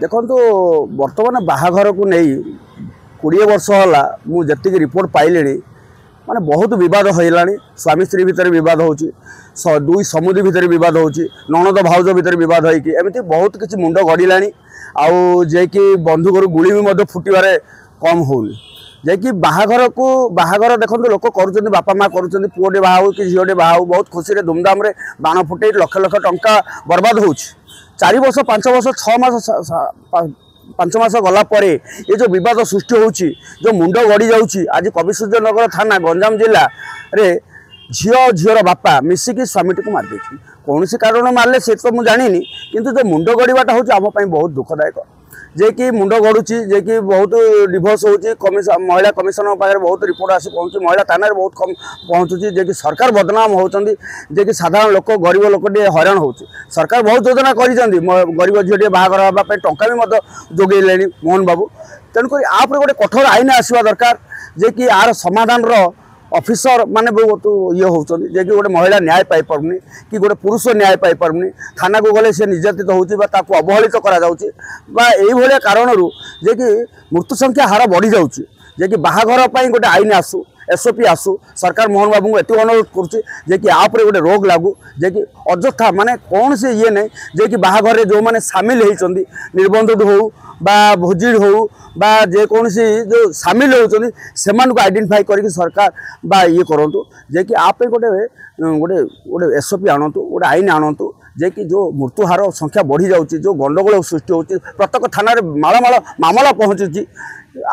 देखो बर्तमान बाहाघर को नहीं 20 वर्ष है मुझे रिपोर्ट पाइले माने बहुत बद होगा स्वामी स्त्री भितर बद हो दुई समुद्री भितर बद हो ननद भाउज भितर बद होमती बहुत किसी मुंड गड़ला आउ जे कि बंधुक गुड़ी भी फुटबार कम होनी जे बाहाघर को बाहाघर देखो लोक कर बापा माँ कर पुओटे बाहू कि झीटे बाहू बहुत खुशी धूमधाम बाण फुटे लक्ष लक्ष टंका बर्बाद हो 4 वर्ष 5 वर्ष 6 मास 5 मास गला परे ये जो विवाद सृष्टि होची जो मुंड गड़ी जाऊँगी आज कविसूर्यनगर थाना गंजाम जिला रे झीर बापा मिसिकी स्वामीटी को मारदे कौन कारण मारे से तो मुझे जानी किंतु जो मुंड गड़ाटा हूँ आम बहुत दुखदायक जे कि मुंड गड़ुची जे कि बहुत डिभोर्स हो महिला कमिशनर पाखे बहुत रिपोर्ट आसी पहुँची महिला थाना बहुत कम पहुँचुची जे कि सरकार बदनाम होती जे कि साधारण लोक गरीब लोक हैरान हो सरकार बहुत योजना कर गरीब झीटे बाहागर हाँपे टंका भी जोगेले मोहन बाबू तेणुक आप गोटे कठोर आईन आसवा दरकार जे कि यार समाधान ऑफिसर माने बहुत ये होती जे कि गोटे महिला न्याय पाई पारुनी कि गोटे पुरुष न्याय पाई पारुनी थाना को गले से निर्यातित होती अवहेलित करा कारण जे कि मृत्यु संख्या हार बढ़ी जाऊँगी जे कि बाहाघर गोटे आईन आसू एसओपी आसू सरकार मोहन बाबू को एत अनुरोध करुचे कि आपरे गोटे रोग लागू जे कि अଯଥା माने कौन से ये नहीं जे कि बाहाघर जो मैंने सामिल होती निबंध हो बा भोजी हो बा जेकोसी जो सामिल होती से आइडेंटिफाई करके सरकार बा ये करूँ जे कि आप गोटे गोटे गोटे एसओपी आणतु गोटे आईन आणतु जे कि जो मृत्युहार संख्या बढ़ी जाऊँगी जो गंडगोल सृष्टि हो प्रत्येक थाना मालमाल मामला पहुँचुची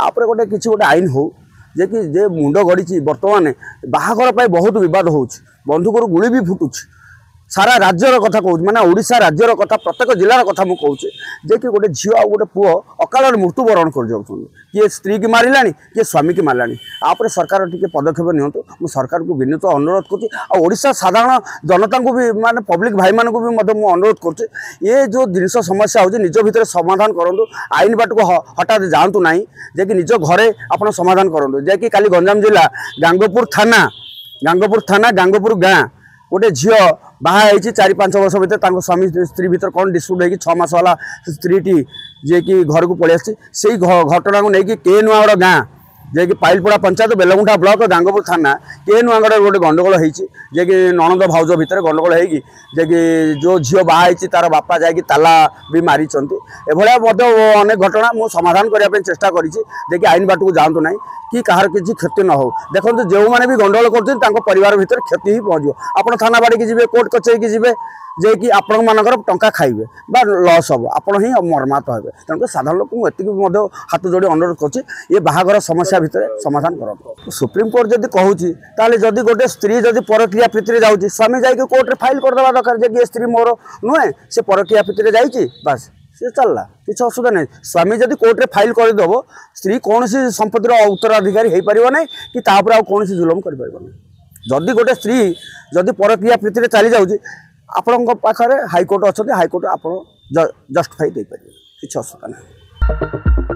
आप गोटे किसी गोटे आईन हो जे कि जे मुंड गड़ी बर्तमान बाहाघर बहुत बद हो बंधुक गुड़ी भी फुटुची सारा राज्यर कथा कहूँ माने ओडिशा राज्यर कथा प्रत्येक जिलार कथा मुझे कहूँ जे कि गोटे झील आ गोटे पुओ अकाल मृत्युवरण कर किए स्त्री की मारा किए स्वामी की मारा आप सरकार टी पदक्षेप नियंतु मु सरकार को विनीत अनुरोध करुँचा साधारण जनता को भी माने पब्लिक भाई मान को भी अनुरोध करुँचे ये जो जिनस समस्या हो निज भितर समाधान करूँ आईन बाट को हठात जातु ना जे कि निज घरे आप समाधान करूँ जे कि काली गंजाम जिला गांगोपुर थाना गांगोपुर गाँ गोटे झील बाहा 4-5 वर्ष भर स्वामी स्त्री भर कौन डिस्प्यूट हो 6 मास वाला स्त्री जे कि घर को पलि आसी घटना को लेकिन के नुआगड़ गाँ जे कि पाइलपड़ा पंचायत बेलगुंठा ब्लॉक गांगोपुर थाना के नुआगड़ गोटे गंडगोल होती जे कि ननद भाउज भितर गंडगोल होगी जे कि जो झील बाहा तार बापा जाकि ताला भी मारी अनेक घटना मु समाधान करने चेष्टा करी आईन बाट को जातु ना कि कहार किसी क्षति न हो देखो जो मैंने भी गंडगोल कर परिवार भितर क्षति ही पहुँचो आप थाना बाड़ी की जी कोर्ट कचेरी की जी जे कि आपण मानकर टंका खाइबे बा लॉस हम आपण ही मर्माहत हेबे तेणुक साधारण लोक एति हाथ जोड़ी अनुरोध कर ये बाहागर समस्या भितर समाधान कर सुप्रीम कोर्ट जदि कहूँ ताले जदि गोटे स्त्री जदि परक्रिया प्रीति जाऊँगी स्वामी जाकि कोर्ट फाइल करदेवा दरकार जे स्त्री मोर नुहे से परक्रिया प्रीति जाइए बास सी चलला किसी असुविधा नहीं स्वामी जदि कोर्ट फाइल करदेव स्त्री कौन संपत्तिर उत्तराधिकारी हो पार ना कि कौन जुलम कर जदि गोटे स्त्री जदि परक्रिया प्रीति चली जाऊँगी आपण पाखे हाइकोर्ट अच्छा हाइकोर्ट आप जस्टिफाई दे पारे किसी असुविधा नहीं।